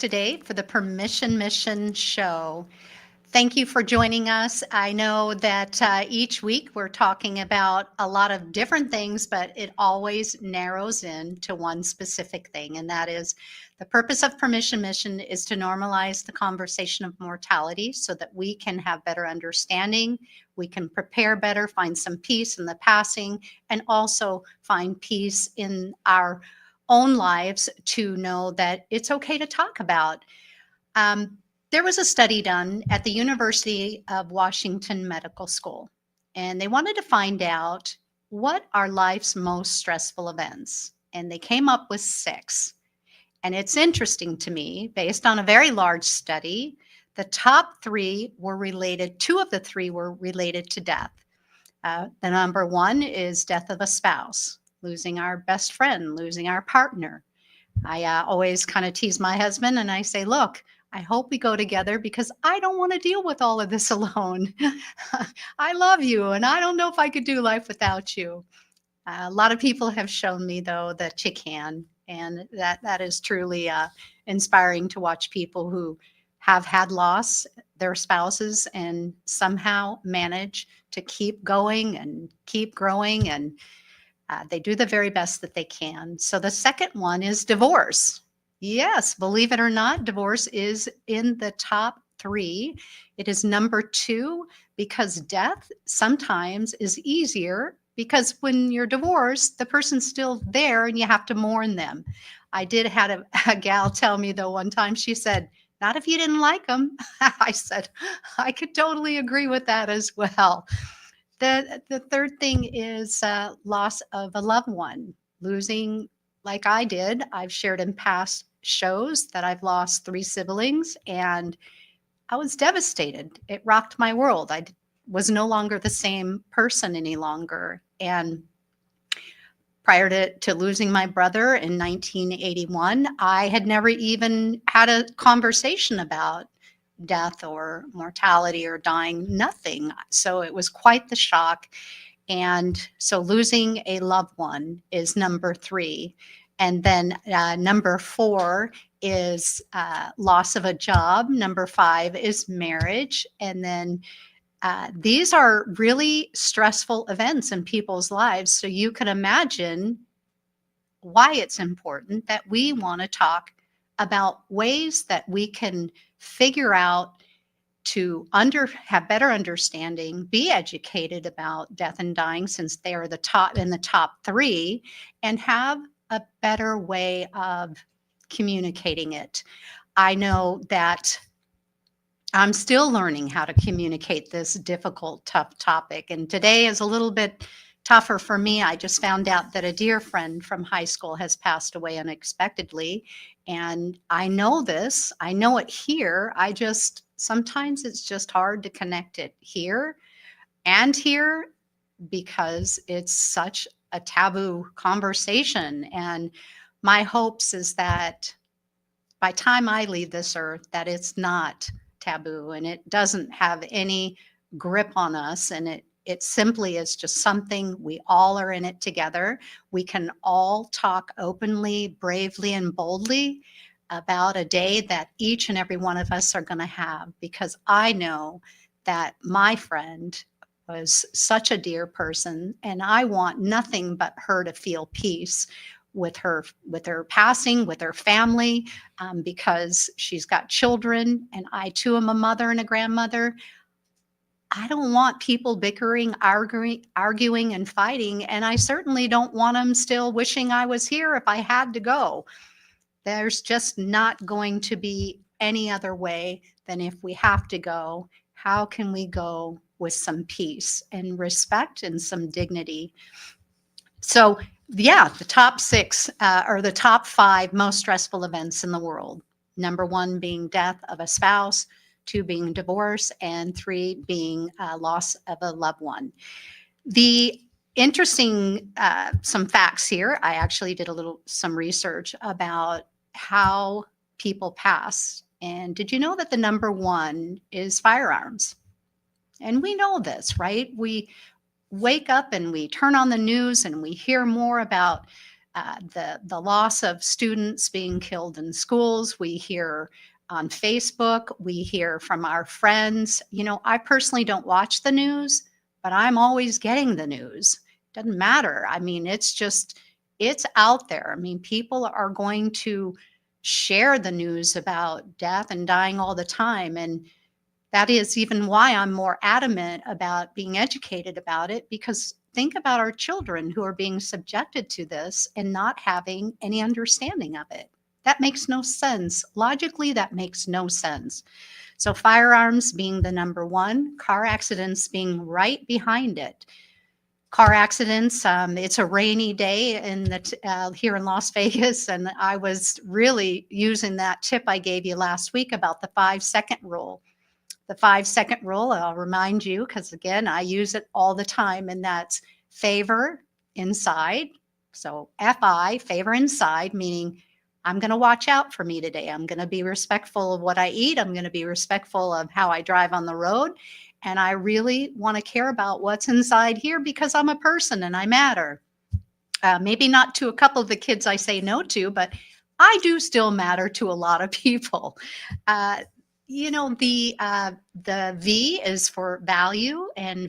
today for the Permission Mission show. Thank you for joining us. I know that each week we're talking about a lot of different things, but it always narrows in to one specific thing, and that is the purpose of Permission Mission is to normalize the conversation of mortality so that we can have better understanding, we can prepare better, find some peace in the passing, and also find peace in our own lives to know that it's okay to talk about. Um, there was a study done at the University of Washington Medical School, and they wanted to find out what are life's most stressful events. And they came up with 6. And it's interesting to me, based on a very large study, the top 3 were related, 2 of the 3 were related to death. The number 1 is death of a spouse, losing our best friend, losing our partner. I always kind of tease my husband and I say, look, I hope we go together because I don't want to deal with all of this alone. I love you and I don't know if I could do life without you. A lot of people have shown me, though, that you can. And that is truly inspiring to watch people who have had loss, their spouses, and somehow manage to keep going and keep growing. And they do the very best that they can. So the second one is divorce. Yes, believe it or not, divorce is in the top 3. It is number 2 because death sometimes is easier because when you're divorced, the person's still there and you have to mourn them. I did had a gal tell me though one time, she said, not if you didn't like them. I said, I could totally agree with that as well. The third thing is loss of a loved one, losing like I did. I've shared in past shows that I've lost 3 siblings and I was devastated. It rocked my world. I was no longer the same person any longer. And prior to losing my brother in 1981, I had never even had a conversation about death or mortality or dying, nothing. So it was quite the shock. And so losing a loved one is number 3. And then number 4 is loss of a job. Number 5 is marriage. And then these are really stressful events in people's lives. So you can imagine why it's important that we want to talk about ways that we can figure out to have better understanding, be educated about death and dying since they are the top 3, and have a better way of communicating it. I know that I'm still learning how to communicate this difficult, tough topic. And today is a little bit tougher for me. I just found out that a dear friend from high school has passed away unexpectedly. And I know this, I know it here. Sometimes it's just hard to connect it here and here because it's such a taboo conversation. And my hopes is that by time I leave this earth, that it's not taboo and it doesn't have any grip on us, and it simply is just something we all are in it together. We can all talk openly, bravely, and boldly about a day that each and every one of us are going to have, because I know that my friend was such a dear person and I want nothing but her to feel peace with her passing, with her family, because she's got children, and I too am a mother and a grandmother. I don't want people bickering, arguing, and fighting, and I certainly don't want them still wishing I was here if I had to go. There's just not going to be any other way than if we have to go, how can we go with some peace and respect and some dignity? So yeah, the top 6 or the top 5 most stressful events in the world. Number 1 being death of a spouse, 2 being divorce, and 3 being loss of a loved one. The interesting, some facts here. I actually did some research about how people pass. And did you know that the number 1 is firearms? And we know this, right? We wake up and we turn on the news and we hear more about the loss of students being killed in schools. We hear on Facebook, we hear from our friends. I personally don't watch the news, but I'm always getting the news. Doesn't matter. I mean, it's out there. I mean, people are going to share the news about death and dying all the time. And that is even why I'm more adamant about being educated about it, because think about our children who are being subjected to this and not having any understanding of it. That makes no sense. Logically, that makes no sense. So, firearms being the number one, car accidents being right behind it. Car accidents, it's a rainy day here in Las Vegas, and I was really using that tip I gave you last week about the 5-second rule. The 5-second rule, I'll remind you, because again, I use it all the time, and that's favor inside. So FI, favor inside, meaning I'm going to watch out for me today. I'm going to be respectful of what I eat. I'm going to be respectful of how I drive on the road. And I really want to care about what's inside here because I'm a person and I matter. Maybe not to a couple of the kids I say no to, but I do still matter to a lot of people. The V is for value, and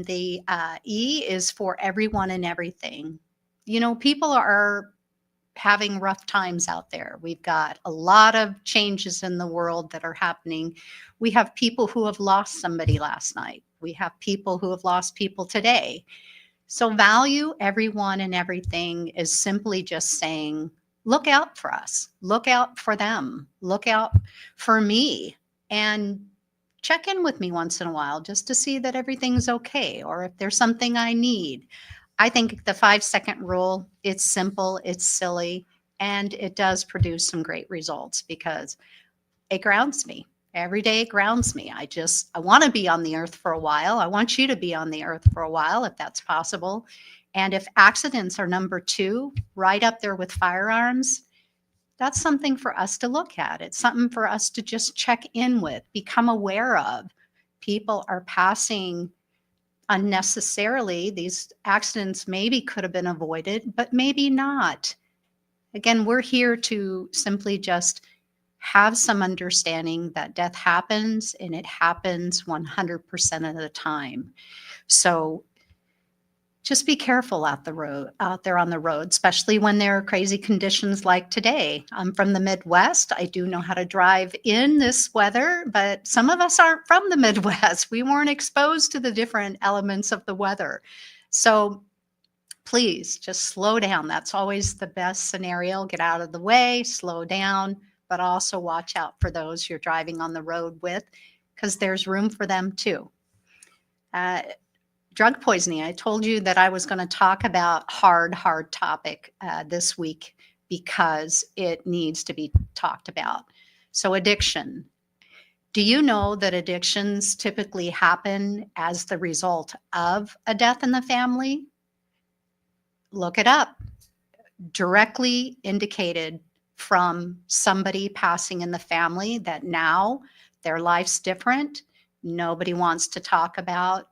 the E is for everyone and everything. People are having rough times out there. We've got a lot of changes in the world that are happening. We have people who have lost somebody last night. We have people who have lost people today. So value everyone and everything is simply just saying, look out for us, look out for them, look out for me, and check in with me once in a while just to see that everything's okay, or if there's something I need. I think the 5-second rule, it's simple, it's silly, and it does produce some great results because it grounds me. Every day it grounds me. I want to be on the earth for a while. I want you to be on the earth for a while if that's possible. And if accidents are number 2, right up there with firearms, that's something for us to look at. It's something for us to just check in with, become aware of. People are passing unnecessarily. These accidents maybe could have been avoided, but maybe not. Again, we're here to simply just have some understanding that death happens, and it happens 100% of the time. So just be careful out there on the road, especially when there are crazy conditions like today. I'm from the Midwest. I do know how to drive in this weather, but some of us aren't from the Midwest. We weren't exposed to the different elements of the weather. So please just slow down. That's always the best scenario. Get out of the way, slow down, but also watch out for those you're driving on the road with, because there's room for them too. Drug poisoning. I told you that I was going to talk about hard topic this week because it needs to be talked about. So addiction. Do you know that addictions typically happen as the result of a death in the family? Look it up. Directly indicated from somebody passing in the family that now their life's different. Nobody wants to talk about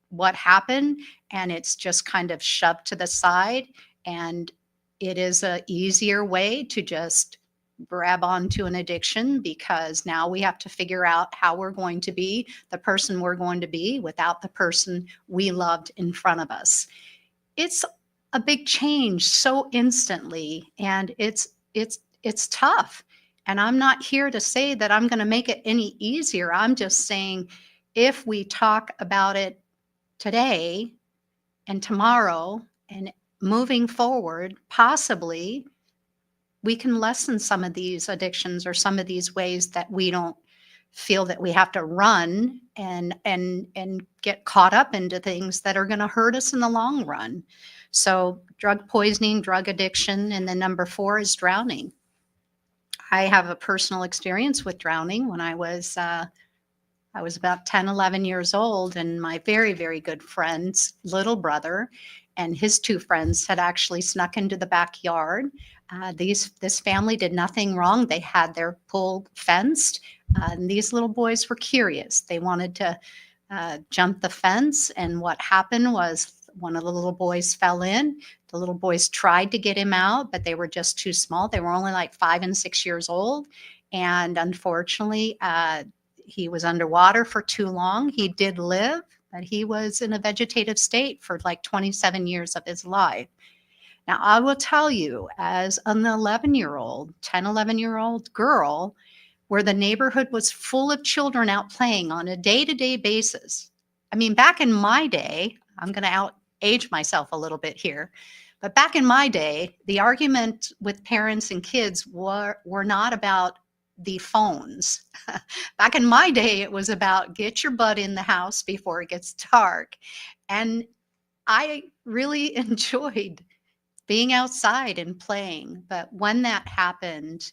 what happened, and it's just kind of shoved to the side, and it is a easier way to just grab onto an addiction because now we have to figure out how we're going to be the person we're going to be without the person we loved in front of us. It's a big change so instantly, and it's tough. And I'm not here to say that I'm going to make it any easier. I'm just saying if we talk about it today and tomorrow and moving forward, possibly we can lessen some of these addictions or some of these ways that we don't feel that we have to run and get caught up into things that are going to hurt us in the long run. So drug poisoning, drug addiction, and then number 4 is drowning. I have a personal experience with drowning when I was about 10, 11 years old, and my very, very good friend's little brother and his 2 friends had actually snuck into the backyard. This family did nothing wrong. They had their pool fenced, and these little boys were curious. They wanted to jump the fence, and what happened was one of the little boys fell in. The little boys tried to get him out, but they were just too small. They were only like 5 and 6 years old. And unfortunately, he was underwater for too long. He did live, but he was in a vegetative state for like 27 years of his life. Now, I will tell you, as an 11-year-old, 10, 11-year-old girl, where the neighborhood was full of children out playing on a day-to-day basis. I mean, back in my day, I'm going to out age myself a little bit here, but back in my day, the argument with parents and kids were not about the phones. Back in my day, it was about get your butt in the house before it gets dark. And I really enjoyed being outside and playing. But when that happened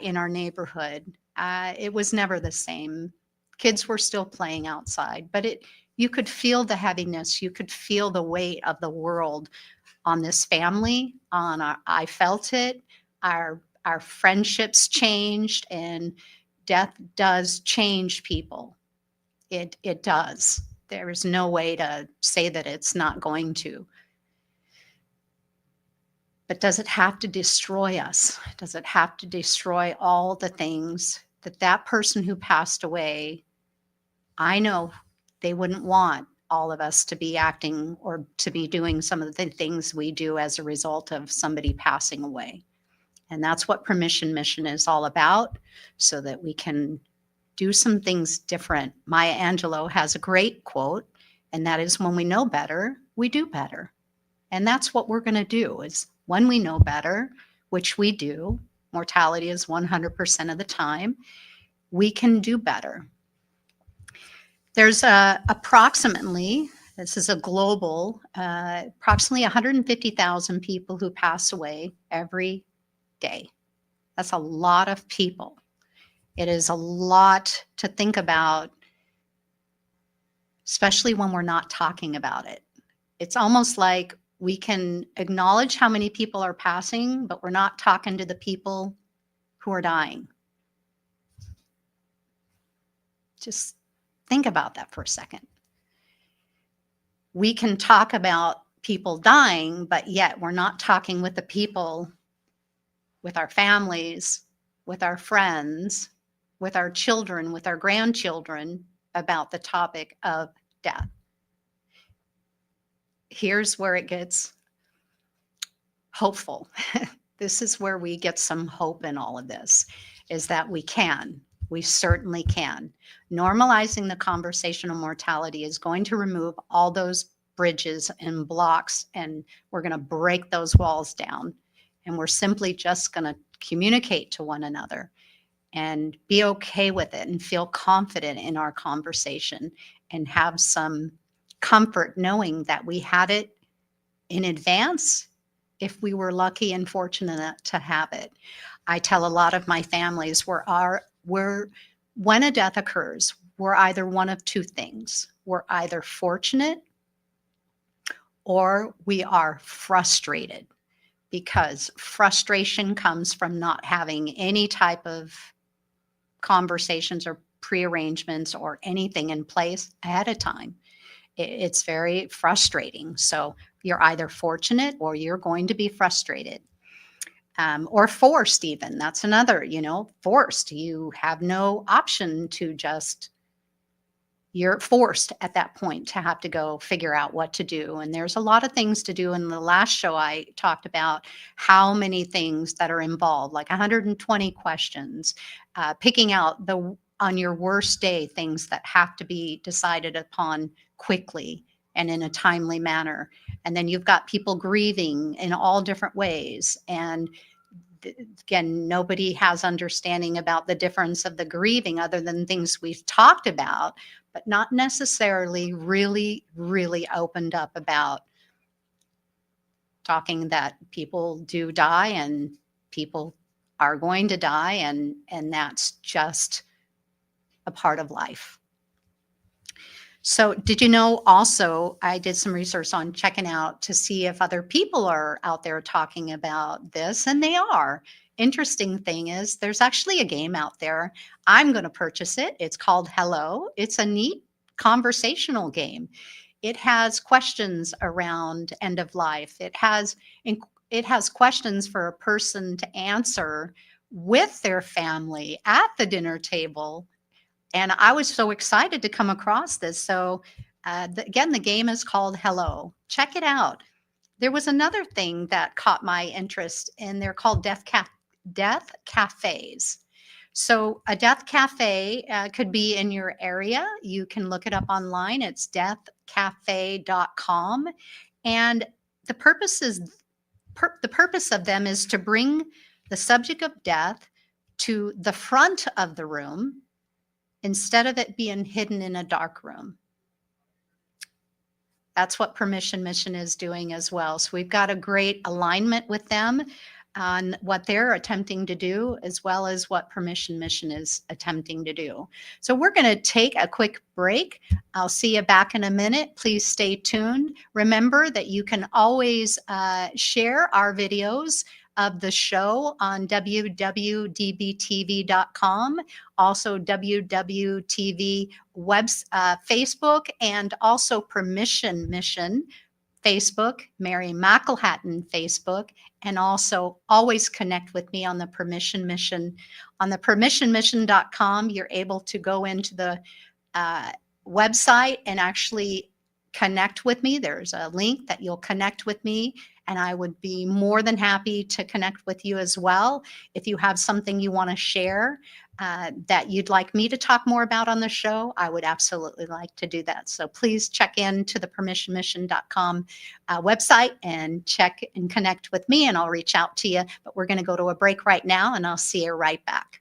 in our neighborhood, it was never the same. Kids were still playing outside, but you could feel the heaviness. You could feel the weight of the world on this family. I felt it. Our friendships changed, and death does change people. It does. There is no way to say that it's not going to. But does it have to destroy us? Does it have to destroy all the things that person who passed away, I know they wouldn't want all of us to be acting or to be doing some of the things we do as a result of somebody passing away. And that's what Permission Mission is all about, so that we can do some things different. Maya Angelou has a great quote, and that is, when we know better, we do better. And that's what we're going to do, is when we know better, which we do, mortality is 100% of the time, we can do better. There's approximately, this is a global, approximately 150,000 people who pass away every day. That's a lot of people. It is a lot to think about, especially when we're not talking about it. It's almost like we can acknowledge how many people are passing, but we're not talking to the people who are dying. Just think about that for a second. We can talk about people dying, but yet we're not talking with the people, with our families, with our friends, with our children, with our grandchildren, about the topic of death. Here's where it gets hopeful. This is where we get some hope in all of this, is that we certainly can. Normalizing the conversation of mortality is going to remove all those bridges and blocks, and we're going to break those walls down. And we're simply just going to communicate to one another and be okay with it and feel confident in our conversation and have some comfort knowing that we had it in advance if we were lucky and fortunate to have it. I tell a lot of my families, when a death occurs, we're either one of two things. We're either fortunate or we are frustrated, because frustration comes from not having any type of conversations or prearrangements or anything in place ahead of time. It's very frustrating. So you're either fortunate or you're going to be frustrated. Or forced even. That's another, forced. You have no option to just, you're forced at that point to have to go figure out what to do. And there's a lot of things to do. In the last show, I talked about how many things that are involved, like 120 questions, picking out on your worst day, things that have to be decided upon quickly and in a timely manner. And then you've got people grieving in all different ways. And again, nobody has understanding about the difference of the grieving other than things we've talked about, but not necessarily really, really opened up about talking that people do die and people are going to die, and that's just a part of life. So did you know also, I did some research on checking out to see if other people are out there talking about this, and they are. Interesting thing is there's actually a game out there. I'm going to purchase it. It's called Hello. It's a neat conversational game. It has questions around end of life. It has questions for a person to answer with their family at the dinner table. And I was so excited to come across this. So again, the game is called Hello. Check it out. There was another thing that caught my interest, and they're called death cafes. So a death cafe could be in your area. You can look it up online. It's deathcafe.com. And the purpose is the purpose of them is to bring the subject of death to the front of the room instead of it being hidden in a dark room. That's what Permission Mission is doing as well. So we've got a great alignment with them on what they're attempting to do, as well as what Permission Mission is attempting to do. So we're going to take a quick break. I'll see you back in a minute. Please stay tuned. Remember that you can always share our videos of the show on WWDBTV.com, also WWTV Facebook, and also Permission Mission Facebook, Mary McElhatton Facebook, and also always connect with me on the Permission Mission. On the permissionmission.com, you're able to go into the website and actually connect with me. There's a link that you'll connect with me, and I would be more than happy to connect with you as well. If you have something you want to share that you'd like me to talk more about on the show, I would absolutely like to do that. So please check in to the permissionmission.com website and check and connect with me, and I'll reach out to you. But we're going to go to a break right now, and I'll see you right back.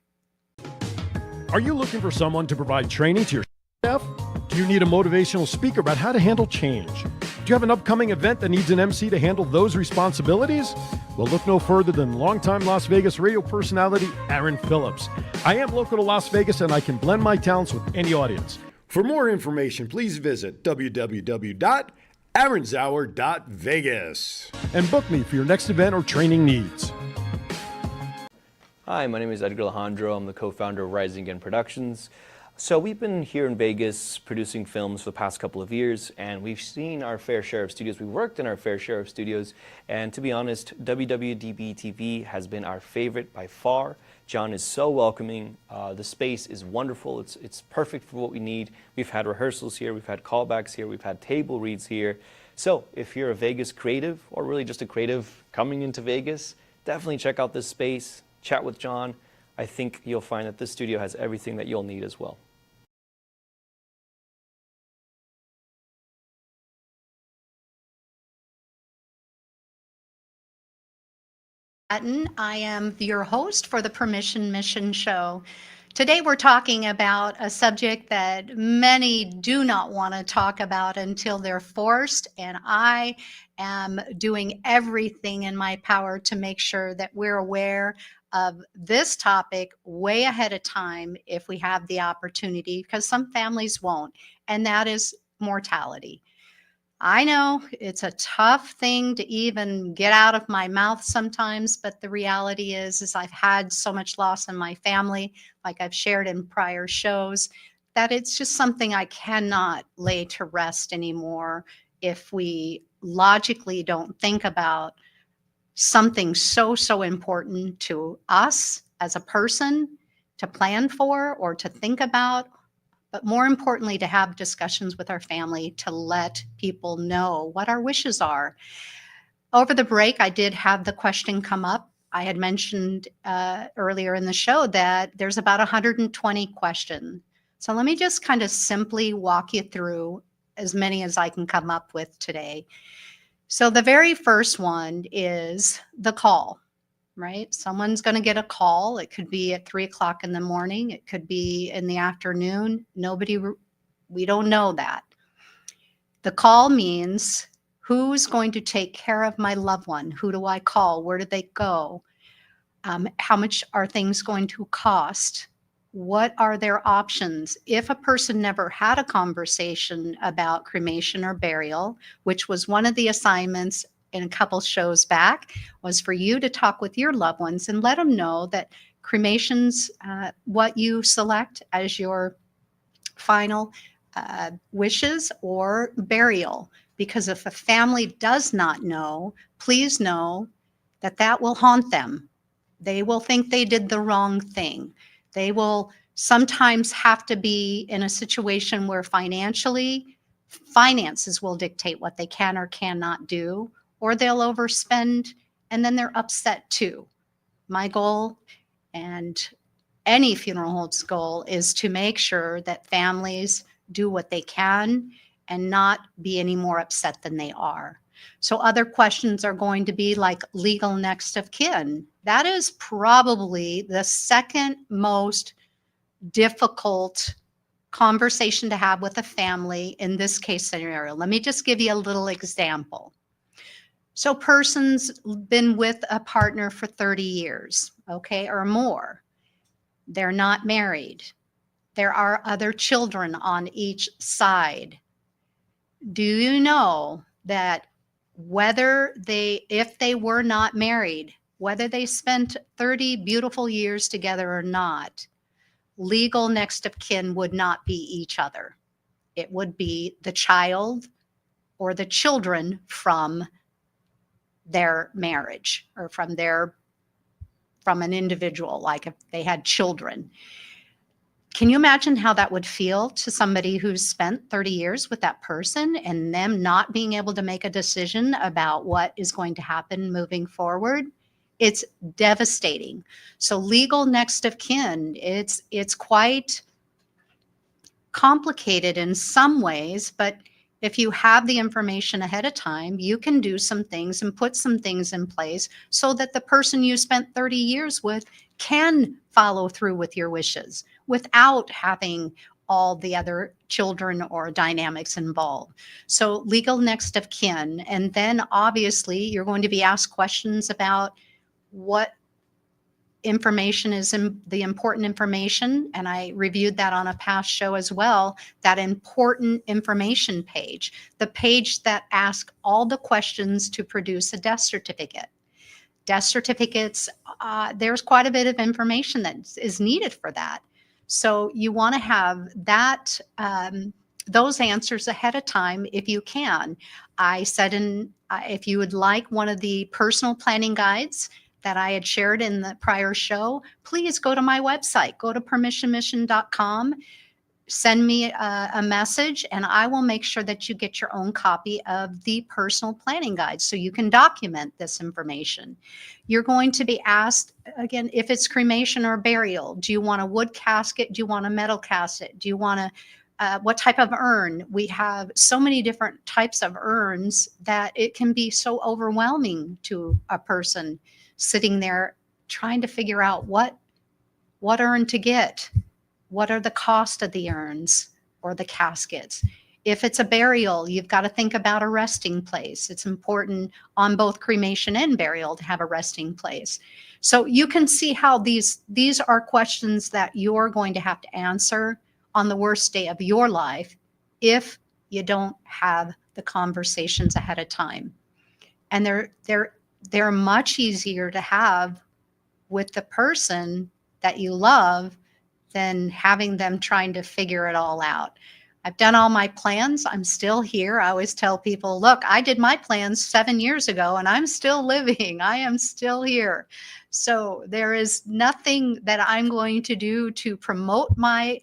Are you looking for someone to provide training to your staff? Do you need a motivational speaker about how to handle change? Do you have an upcoming event that needs an MC to handle those responsibilities? Well, look no further than longtime Las Vegas radio personality Aaron Phillips. I am local to Las Vegas, and I can blend my talents with any audience. For more information, please visit www.aaronzauer.vegas and book me for your next event or training needs. Hi, my name is Edgar Alejandro. I'm the co-founder of Rising Again Productions. So we've been here in Vegas producing films for the past couple of years, and we've seen our fair share of studios. We've worked in our fair share of studios, and to be honest, WWDBTV has been our favorite by far. John is so welcoming. The space is wonderful. It's perfect for what we need. We've had rehearsals here. We've had callbacks here. We've had table reads here. So if you're a Vegas creative, or really just a creative coming into Vegas, definitely check out this space. Chat with John. I think you'll find that this studio has everything that you'll need as well. I am your host for the Permission Mission show. Today we're talking about a subject that many do not want to talk about until they're forced, and I am doing everything in my power to make sure that we're aware of this topic way ahead of time if we have the opportunity, because some families won't, and that is mortality. I know it's a tough thing to even get out of my mouth sometimes, but the reality is I've had so much loss in my family, like I've shared in prior shows, that it's just something I cannot lay to rest anymore if we logically don't think about something so important to us as a person to plan for or to think about, but more importantly, to have discussions with our family to let people know what our wishes are. Over the break, I did have the question come up. I had mentioned earlier in the show that there's about 120 questions. So let me just kind of simply walk you through as many as I can come up with today. So the very first one is the call. Right? Someone's going to get a call. It could be at 3 o'clock in the morning. It could be in the afternoon. We don't know that. The call means who's going to take care of my loved one? Who do I call? Where do they go? How much are things going to cost? What are their options? If a person never had a conversation about cremation or burial, which was one of the assignments in a couple shows back, was for you to talk with your loved ones and let them know that cremation's what you select as your final wishes or burial. Because if a family does not know, please know that that will haunt them. They will think they did the wrong thing. They will sometimes have to be in a situation where finances will dictate what they can or cannot do, or they'll overspend and then they're upset too. My goal, and any funeral home's goal, is to make sure that families do what they can and not be any more upset than they are. So other questions are going to be like legal next of kin. That is probably the second most difficult conversation to have with a family in this case scenario. Let me just give you a little example. So person's been with a partner for 30 years, okay, or more. They're not married. There are other children on each side. Do you know that if they were not married, whether they spent 30 beautiful years together or not, legal next of kin would not be each other. It would be the child or the children from their marriage, or from an individual, like if they had children. Can you imagine how that would feel to somebody who's spent 30 years with that person and them not being able to make a decision about what is going to happen moving forward? It's devastating. So legal next of kin, it's quite complicated in some ways, but if you have the information ahead of time, you can do some things and put some things in place so that the person you spent 30 years with can follow through with your wishes without having all the other children or dynamics involved. So legal next of kin. And then obviously you're going to be asked questions about what information is the important information. And I reviewed that on a past show as well, that important information page, the page that asks all the questions to produce a death certificate. Death certificates, there's quite a bit of information that is needed for that. So you want to have that, those answers ahead of time if you can. I said if you would like one of the personal planning guides that I had shared in the prior show, please go to my website, go to permissionmission.com, send me a message, and I will make sure that you get your own copy of the personal planning guide so you can document this information. You're going to be asked, again, if it's cremation or burial. Do you want a wood casket? Do you want a metal casket? Do you want what type of urn? We have so many different types of urns that it can be so overwhelming to a person sitting there trying to figure out what urn to get. What are the cost of the urns or the caskets? If it's a burial, you've got to think about a resting place. It's important on both cremation and burial to have a resting place. So you can see how these are questions that you're going to have to answer on the worst day of your life if you don't have the conversations ahead of time. And they're much easier to have with the person that you love than having them trying to figure it all out. I've done all my plans. I'm still here. I always tell people, look, I did my plans 7 years ago and I'm still living. I am still here. So there is nothing that I'm going to do to promote my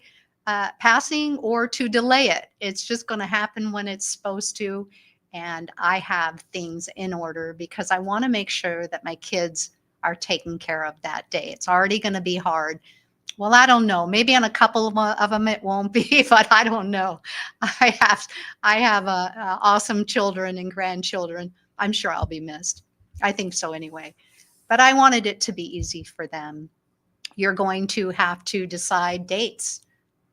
passing or to delay it. It's just going to happen when it's supposed to. And I have things in order because I want to make sure that my kids are taken care of that day. It's already going to be hard. Well, I don't know. Maybe on a couple of them it won't be, but I don't know. I have awesome children and grandchildren. I'm sure I'll be missed. I think so anyway. But I wanted it to be easy for them. You're going to have to decide dates,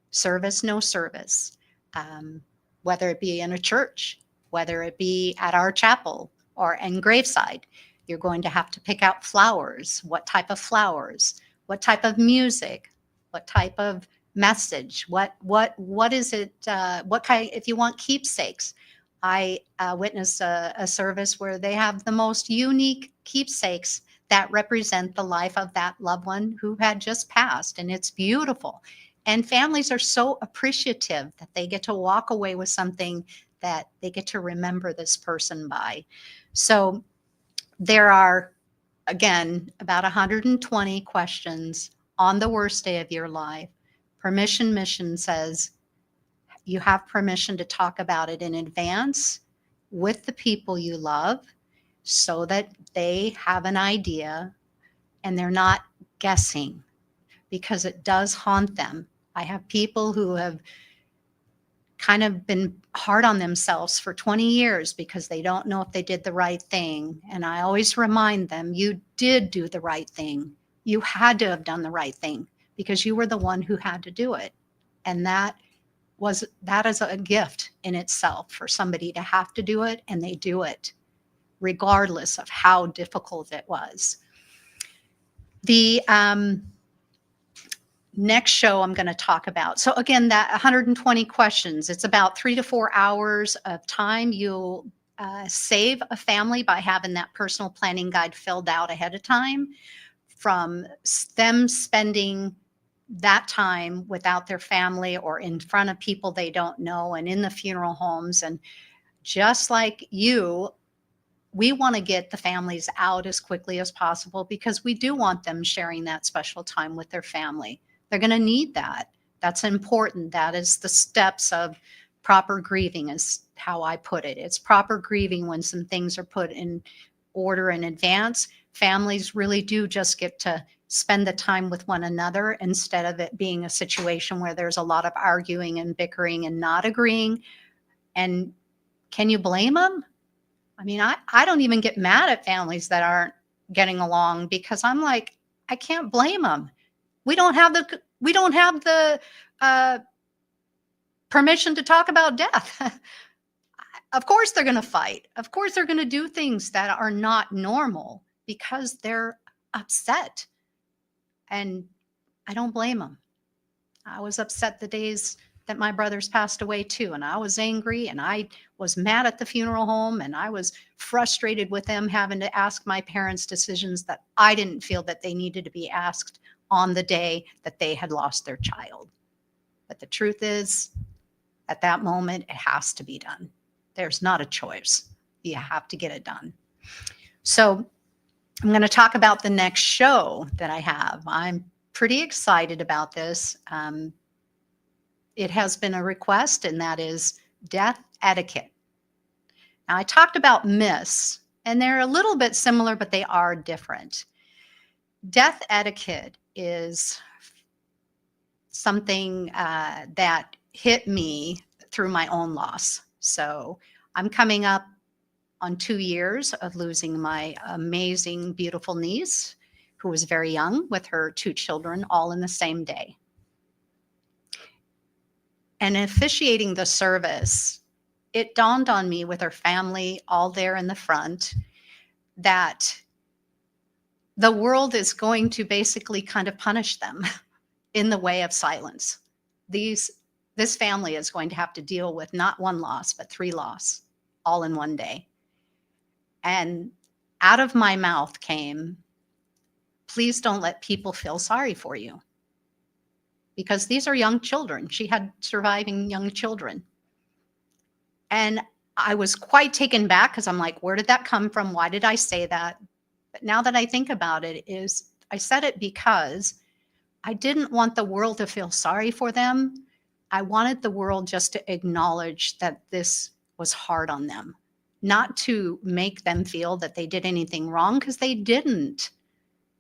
service, no service, whether it be in a church, whether it be at our chapel or in graveside. You're going to have to pick out flowers, what type of flowers, what type of music, what type of message, what is it, what kind, if you want keepsakes. I witnessed a service where they have the most unique keepsakes that represent the life of that loved one who had just passed, and it's beautiful. And families are so appreciative that they get to walk away with something that they get to remember this person by. So there are, again, about 120 questions on the worst day of your life. Permission Mission says you have permission to talk about it in advance with the people you love so that they have an idea and they're not guessing, because it does haunt them. I have people who have kind of been hard on themselves for 20 years because they don't know if they did the right thing. And I always remind them, you did do the right thing. You had to have done the right thing because you were the one who had to do it. And that is a gift in itself for somebody to have to do it, and they do it regardless of how difficult it was. The next show I'm going to talk about. So again, that 120 questions, it's about 3 to 4 hours of time. You'll save a family by having that personal planning guide filled out ahead of time, from them spending that time without their family or in front of people they don't know and in the funeral homes. And just like you, we want to get the families out as quickly as possible because we do want them sharing that special time with their family. They're going to need that. That's important. That is the steps of proper grieving, is how I put it. It's proper grieving when some things are put in order in advance. Families really do just get to spend the time with one another instead of it being a situation where there's a lot of arguing and bickering and not agreeing. And can you blame them? I mean, I don't even get mad at families that aren't getting along, because I'm like, I can't blame them. We don't have the permission to talk about death. Of course they're going to fight. Of course they're going to do things that are not normal because they're upset. And I don't blame them. I was upset the days that my brothers passed away too. And I was angry and I was mad at the funeral home and I was frustrated with them having to ask my parents decisions that I didn't feel that they needed to be asked on the day that they had lost their child. But the truth is, at that moment, it has to be done. There's not a choice. You have to get it done. So I'm going to talk about the next show that I have. I'm pretty excited about this. It has been a request, and that is death etiquette. Now, I talked about myths, and they're a little bit similar, but they are different. Death etiquette is something that hit me through my own loss. So I'm coming up on 2 years of losing my amazing, beautiful niece, who was very young, with her 2 children, all in the same day. And officiating the service, it dawned on me, with her family all there in the front, that the world is going to basically kind of punish them in the way of silence. This family is going to have to deal with not 1 loss, but 3 loss, all in one day. And out of my mouth came, please don't let people feel sorry for you. Because these are young children. She had surviving young children. And I was quite taken back, because I'm like, where did that come from? Why did I say that? But now that I think about it, I said it because I didn't want the world to feel sorry for them. I wanted the world just to acknowledge that this was hard on them, not to make them feel that they did anything wrong, because they didn't.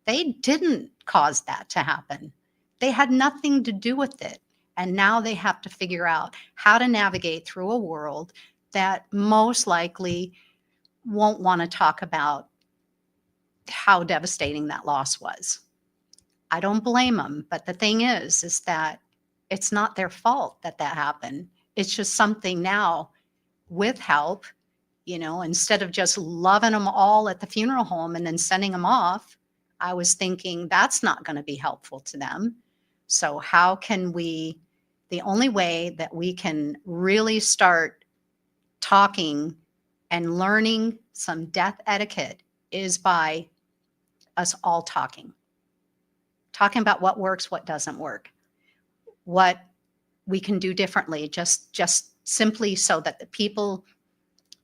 They didn't cause that to happen. They had nothing to do with it. And now they have to figure out how to navigate through a world that most likely won't want to talk about how devastating that loss was. I don't blame them. But the thing is that it's not their fault that happened. It's just something now, with help, instead of just loving them all at the funeral home and then sending them off, I was thinking that's not going to be helpful to them. So how can we, the only way that we can really start talking and learning some death etiquette is by us all talking about what works, what doesn't work. what we can do differently, just simply so that the people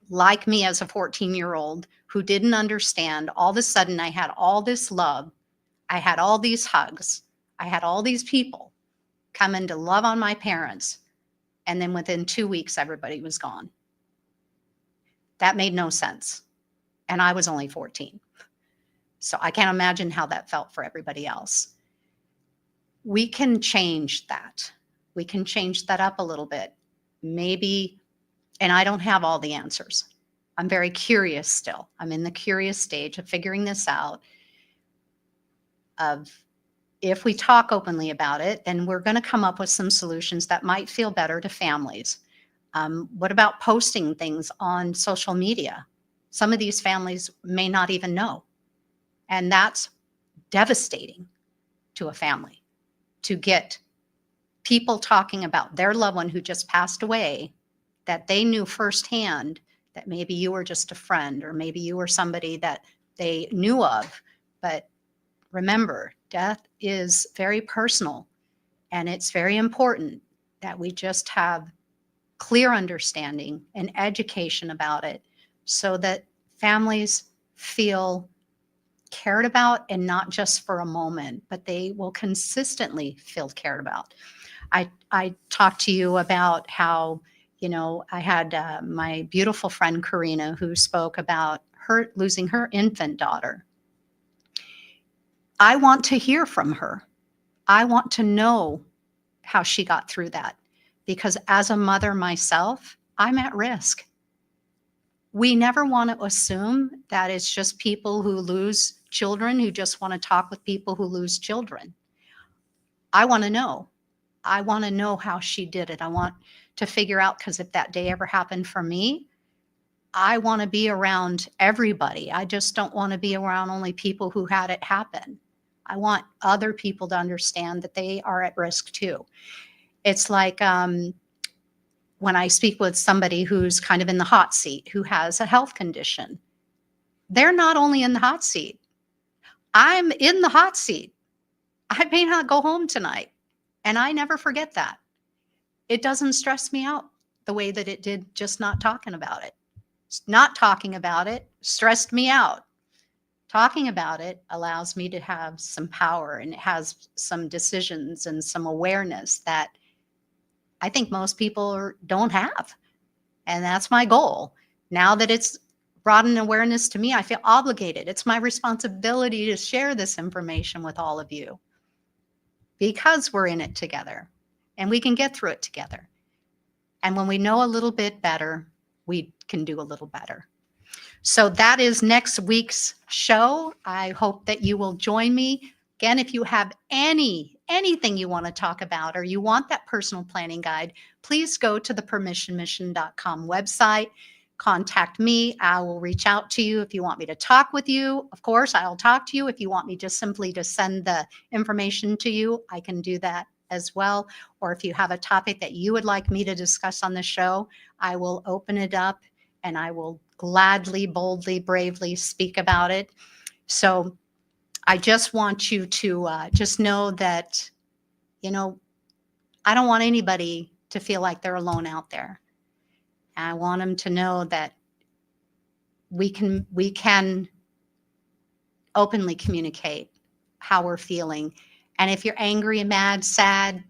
like me as a 14-year-old who didn't understand, all of a sudden I had all this love, I had all these hugs, I had all these people come in to love on my parents, and then within 2 weeks, everybody was gone. That made no sense. And I was only 14. So I can't imagine how that felt for everybody else. We can change that. We can change that up a little bit. Maybe, and I don't have all the answers. I'm very curious still. I'm in the curious stage of figuring this out. Of if we talk openly about it, then we're going to come up with some solutions that might feel better to families. What about posting things on social media? Some of these families may not even know. And that's devastating to a family, to get people talking about their loved one who just passed away, that they knew firsthand, that maybe you were just a friend, or maybe you were somebody that they knew of. But remember, death is very personal, and it's very important that we just have clear understanding and education about it so that families feel cared about, and not just for a moment, but they will consistently feel cared about. I talked to you about how, I had my beautiful friend Karina, who spoke about her losing her infant daughter. I want to hear from her. I want to know how she got through that, because as a mother myself, I'm at risk. We never want to assume that it's just people who lose children who just want to talk with people who lose children. I want to know. I want to know how she did it. I want to figure out, because if that day ever happened for me, I want to be around everybody. I just don't want to be around only people who had it happen. I want other people to understand that they are at risk too. It's like when I speak with somebody who's kind of in the hot seat, who has a health condition, they're not only in the hot seat. I'm in the hot seat. I may not go home tonight. And I never forget that. It doesn't stress me out the way that it did just not talking about it. Not talking about it stressed me out. Talking about it allows me to have some power, and it has some decisions and some awareness that I think most people don't have. And that's my goal. Now that it's brought an awareness to me, I feel obligated. It's my responsibility to share this information with all of you, because we're in it together and we can get through it together. And when we know a little bit better, we can do a little better. So that is next week's show. I hope that you will join me. Again, if you have anything you want to talk about, or you want that personal planning guide, please go to the permissionmission.com website. Contact me. I will reach out to you. If you want me to talk with you, of course, I'll talk to you. If you want me just simply to send the information to you, I can do that as well. Or if you have a topic that you would like me to discuss on the show, I will open it up and I will gladly, boldly, bravely speak about it. So I just want you to just know that, I don't want anybody to feel like they're alone out there. I want them to know that we can openly communicate how we're feeling. And if you're angry, mad, sad,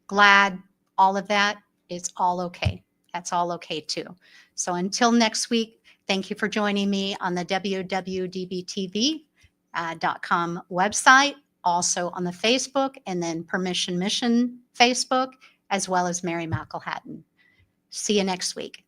glad, all of that, it's all okay. That's all okay too. So until next week, thank you for joining me on the WWDBTV.com website, also on the Facebook, and then Permission Mission Facebook, as well as Mary McElhatton. See you next week.